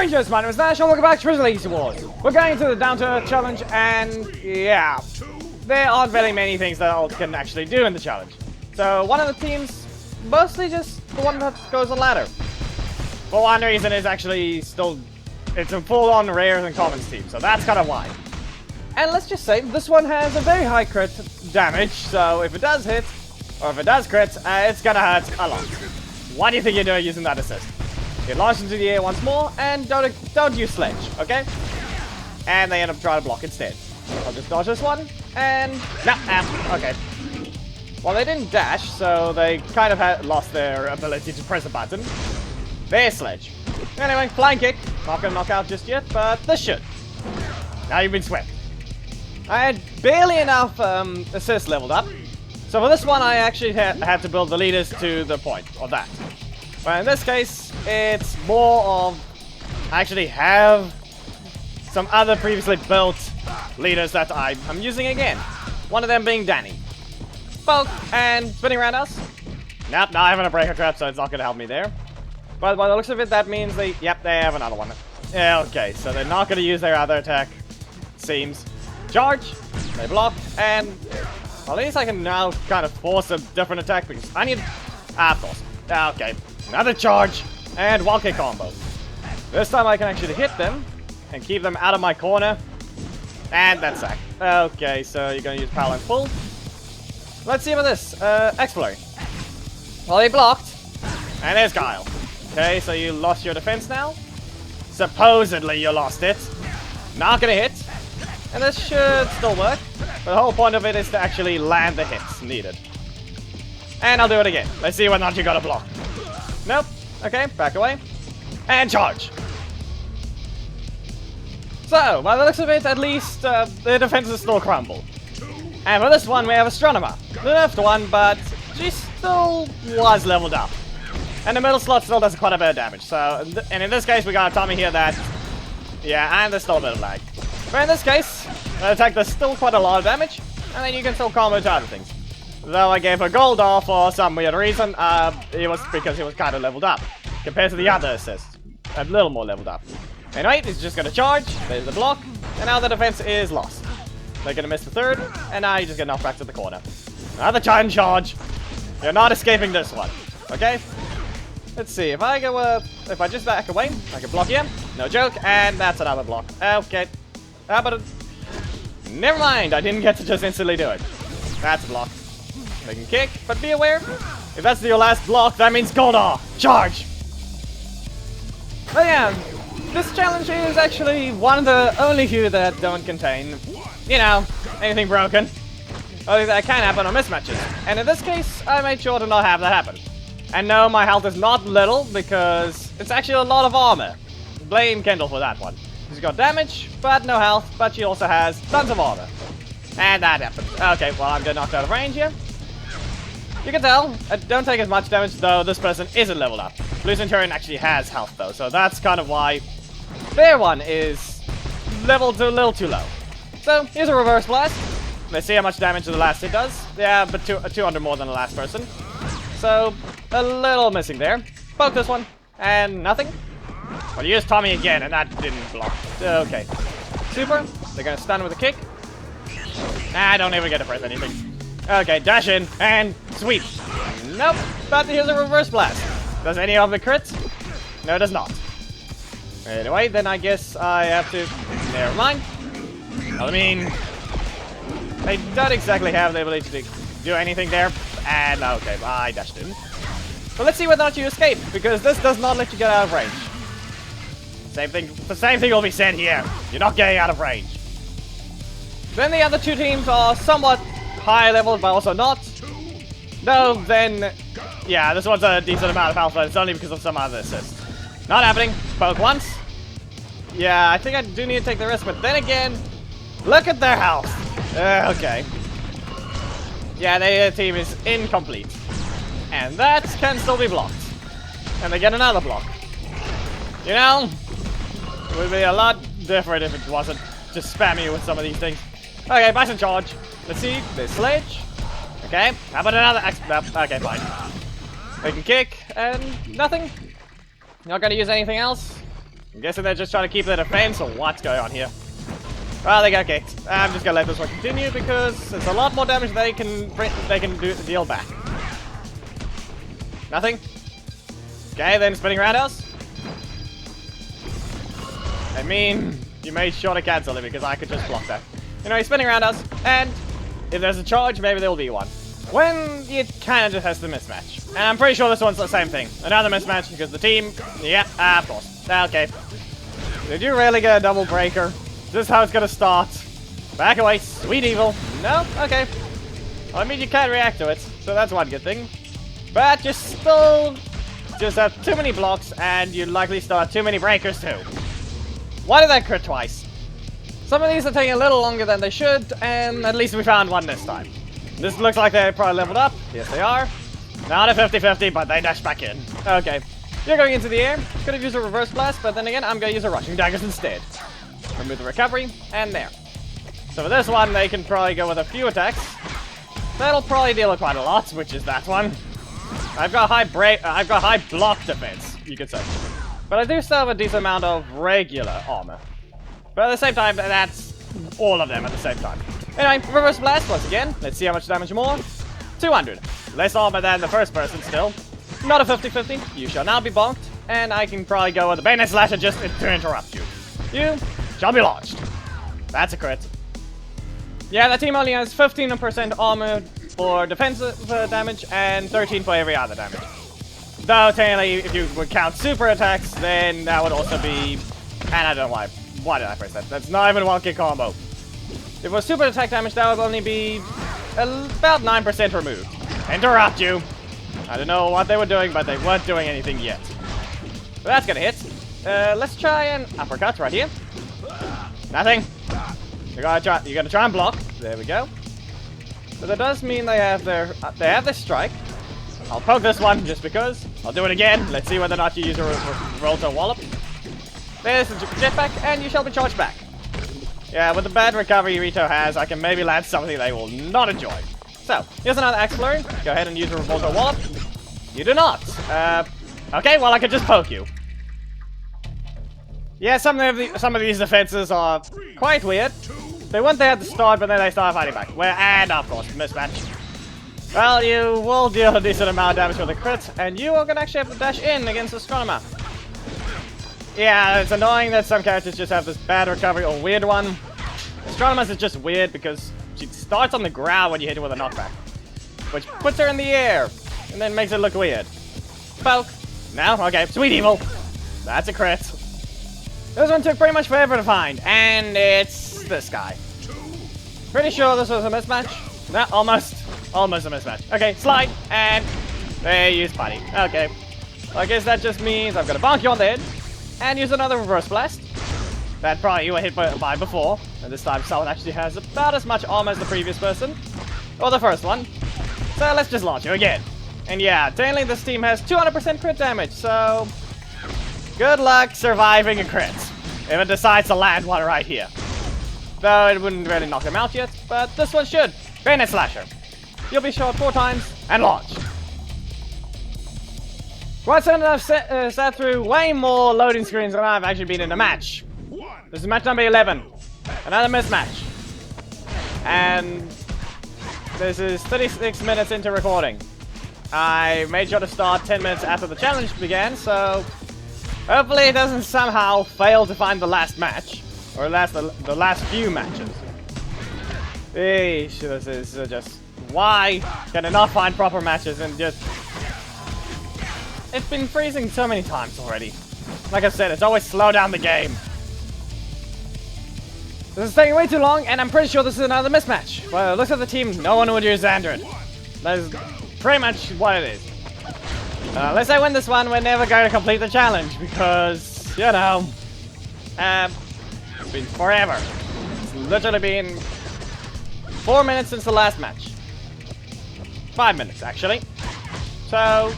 Rangers, my name is Nash and welcome back to Legacy Wars. We're going into the Down to Earth challenge and yeah, there aren't very many things that I can actually do in the challenge. So one of the teams, mostly just the one that goes on ladder. For one reason is actually still, it's a full-on rares and commons team, so that's kind of why. And let's just say, this one has a very high crit damage, so if it does hit, or if it does crit, it's gonna hurt a lot. What do you think you're doing using that assist? Get launched into the air once more, and don't use sledge, okay? And they end up trying to block instead. I'll just dodge this one, and no, okay. Well, they didn't dash, so they kind of lost their ability to press a button. There's sledge. Anyway, flying kick. Not gonna knock out just yet, but this should. Now you've been swept. I had barely enough assists leveled up, so for this one I actually had to build the leaders to the point of that. But in this case, it's more of I actually have some other previously built leaders that I'm using again. One of them being Danny. Poke and spinning roundhouse. Nope, now I have a breaker trap, so it's not gonna help me there. But by the looks of it, that means they have another one. Yeah, okay, so they're not gonna use their other attack. Seems. Charge, they block, and well, at least I can now kind of force a different attack because I need. Of course. Okay, another charge and wall kick combo. This time I can actually hit them and keep them out of my corner. And that's sack. Okay, so you're gonna use power line full. Let's see about this. Exploring. Well, they blocked, and there's Kyle. Okay, so you lost your defense now. Supposedly you lost it. Not gonna hit. And this should still work. But the whole point of it is to actually land the hits needed. And I'll do it again. Let's see whether or not you got a block. Nope. Okay, back away. And charge. So, by the looks of it, at least the defenses still crumble. And for this one, we have Astronema. The nerfed one, but she still was leveled up. And the middle slot still does quite a bit of damage. So, and in this case, we got a Tommy here that... Yeah, and there's still a bit of lag. But in this case, the attack does still quite a lot of damage, and then you can still combo to other things. Though I gave her gold off for some weird reason, it was because he was kind of leveled up, compared to the other assists. A little more leveled up. Anyway, he's just gonna charge, there's the block, and now the defense is lost. They're gonna miss the third, and now you just get knocked back to the corner. Another giant charge. You're not escaping this one, okay? Let's see, if I go, if I just back away, I can block here. No joke, and that's another block. Okay. How about it? Never mind, I didn't get to just instantly do it. That's a block. They can kick, but be aware, if that's your last block, that means Goldar! Charge! But yeah, this challenge is actually one of the only few that don't contain, you know, anything broken. Only that can happen on mismatches. And in this case, I made sure to not have that happen. And no, my health is not little, because it's actually a lot of armor. Blame Kendall for that one. She's got damage, but no health, but she also has tons of armor. And that happened. Okay, well, I'm getting knocked out of range here. You can tell, I don't take as much damage, though this person isn't leveled up. Blue Centurion actually has health, though, so that's kind of why their one is leveled a little too low. So, here's a reverse blast. Let's see how much damage the last hit does. Yeah, but 200 more than the last person. So, a little missing there. Poke this one, and nothing. Well, use Tommy again, and that didn't block. Okay. Super. They're gonna stun with a kick. I don't even get to press anything. Okay, dash in, and sweep. Nope, but here's a reverse blast. Does any of the crits? No, it does not. Anyway, then I guess I have to... Never mind. I mean... They don't exactly have the ability to do anything there. And, okay, I dashed in. So let's see whether or not you escape, because this does not let you get out of range. The same thing will be said here. You're not getting out of range. Then the other two teams are somewhat high leveled, but also not. No, then... Yeah, this one's a decent amount of health, but it's only because of some other assist. Not happening. Poke once. Yeah, I think I do need to take the risk, but then again... Look at their health. Okay. Yeah, their team is incomplete. And that can still be blocked. And they get another block. You know, it would be a lot different if it wasn't just spamming you with some of these things. Okay, Bison charge. Let's see. There's sledge. Okay, how about another okay, fine. They can kick and nothing. Not gonna use anything else. I'm guessing they're just trying to keep their defense, or what's going on here? Well, they got kicked. I'm just gonna let this one continue because it's a lot more damage they can deal back. Nothing? Okay, then spinning roundhouse. I mean, you made sure to cancel it because I could just block that. Anyway, spinning roundhouse, and if there's a charge, maybe there will be one. When it kind of just has the mismatch. And I'm pretty sure this one's the same thing. Another mismatch because the team... Yeah, of course. Okay. Did you really get a double breaker? Is this how it's gonna start? Back away, sweet evil. No? Okay. Well, I mean, you can't react to it, so that's one good thing. But you still just have too many blocks, and you likely still have too many breakers too. Why did that crit twice? Some of these are taking a little longer than they should, and at least we found one this time. This looks like they're probably leveled up. Yes, they are. Not a 50-50, but they dash back in. Okay. You're going into the air. Could have used a reverse blast, but then again, I'm going to use a rushing daggers instead. Remove the recovery, and there. So for this one, they can probably go with a few attacks. That'll probably deal with quite a lot, which is that one. I've got high block defense, you could say. But I do still have a decent amount of regular armor. But at the same time, that's all of them at the same time. Anyway, reverse blast once again. Let's see how much damage more. 200. Less armor than the first person still. Not a 50-50. You shall now be bonked. And I can probably go with the bayonet slasher just to interrupt you. You shall be launched. That's a crit. Yeah, the team only has 15% armor for defensive damage and 13 for every other damage. Though, technically, if you would count super attacks, then that would also be... And I don't know why. Why did I press that? That's not even a one-kick combo. If it was super attack damage, that would only be about 9% removed. Interrupt you! I don't know what they were doing, but they weren't doing anything yet. But that's gonna hit. Let's try an uppercut right here. Nothing. You're gonna try and block. There we go. But that does mean they have their strike. I'll poke this one just because. I'll do it again. Let's see whether or not you use a roll to wallop. There's the jetpack, and you shall be charged back. Yeah, with the bad recovery Rito has, I can maybe land something they will not enjoy. So, here's another axe flurry. Go ahead and use a revolver wallop. You do not. Okay, well I could just poke you. Yeah, some of these defenses are quite weird. They weren't there at the start, but then they started fighting back. And of course, mismatch. Well, you will deal a decent amount of damage with a crit, and you are gonna actually have to dash in against Astronema. Yeah, it's annoying that some characters just have this bad recovery or weird one. Astronema's is just weird because she starts on the ground when you hit her with a knockback, which puts her in the air and then makes it look weird. Poke. No? Okay. Sweet evil. That's a crit. This one took pretty much forever to find, and it's this guy. Pretty sure this was a mismatch. No, almost. Almost a mismatch. Okay, slide, and they use putty. Okay. Well, I guess that just means I'm gonna bonk you on the head. And use another reverse blast. That probably you were hit by before. And this time someone actually has about as much armor as the previous person. Or the first one. So let's just launch you again. And yeah, technically this team has 200% crit damage, so... Good luck surviving a crit. If it decides to land one right here. Though it wouldn't really knock them out yet, but this one should. Bayonet slasher. You'll be shot 4 times and launch. Quite certain I've sat through way more loading screens than I've actually been in a match. This is match number 11. Another mismatch. And this is 36 minutes into recording. I made sure to start 10 minutes after the challenge began, so hopefully it doesn't somehow fail to find the last match. Or the last few matches. Eesh, this is just... Why can I not find proper matches and just... It's been freezing so many times already. Like I said, it's always slow down the game. This is taking way too long, and I'm pretty sure this is another mismatch. Well, it looks like the team, no one would use Xandred. That is pretty much what it is. Unless I win this one, we're never going to complete the challenge, because, you know, it's been forever. It's literally been 4 minutes since the last match. 5 minutes, actually. So...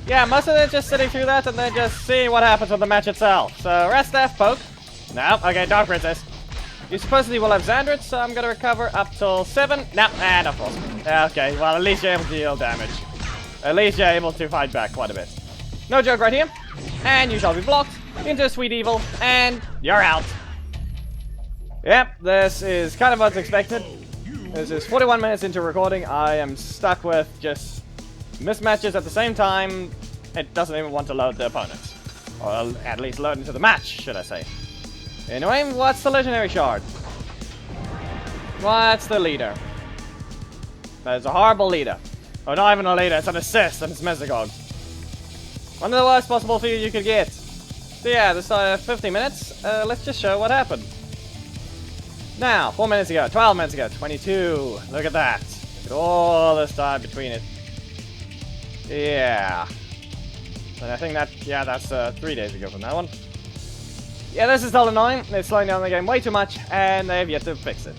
yeah, most of it just sitting through that and then just seeing what happens with the match itself. So, rest F, poke. No, okay, Dark Princess. You supposedly will have Xandred, so I'm gonna recover up till 7. No, and of course. Okay, well, at least you're able to deal damage. At least you're able to fight back quite a bit. No joke right here. And you shall be blocked. into a sweet evil, and you're out. Yep, this is kind of what's expected. This is 41 minutes into recording. I am stuck with just mismatches at the same time. It doesn't even want to load the opponents. Or at least load into the match, should I say. Anyway, what's the legendary shard? What's the leader? That is a horrible leader. Oh, not even a leader, it's an assist and it's Mesogog. One of the worst possible feud you could get. So yeah, this 50 minutes, let's just show what happened. Now, 4 minutes ago, 12 minutes ago, 22. Look at that. Look at all this time between it. Yeah. And I think that, yeah, that's 3 days ago from that one. Yeah, this is still annoying. It's slowing down the game way too much, and they have yet to fix it.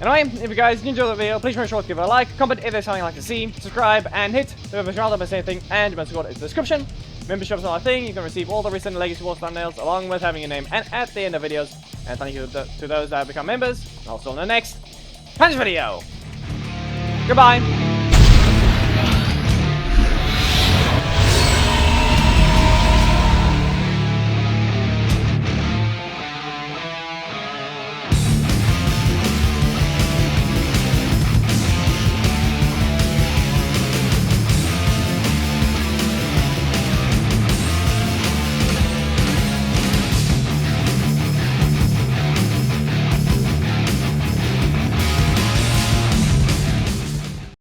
Anyway, if you guys enjoyed the video, please make sure to give it a like, comment if there's something you'd like to see, subscribe, and hit the notification bell to miss anything, and you must go in the description. Membership's not a thing. You can receive all the recent Legacy Wars thumbnails, along with having your name and at the end of videos. And thank you to those that have become members. Also in the next video. Goodbye.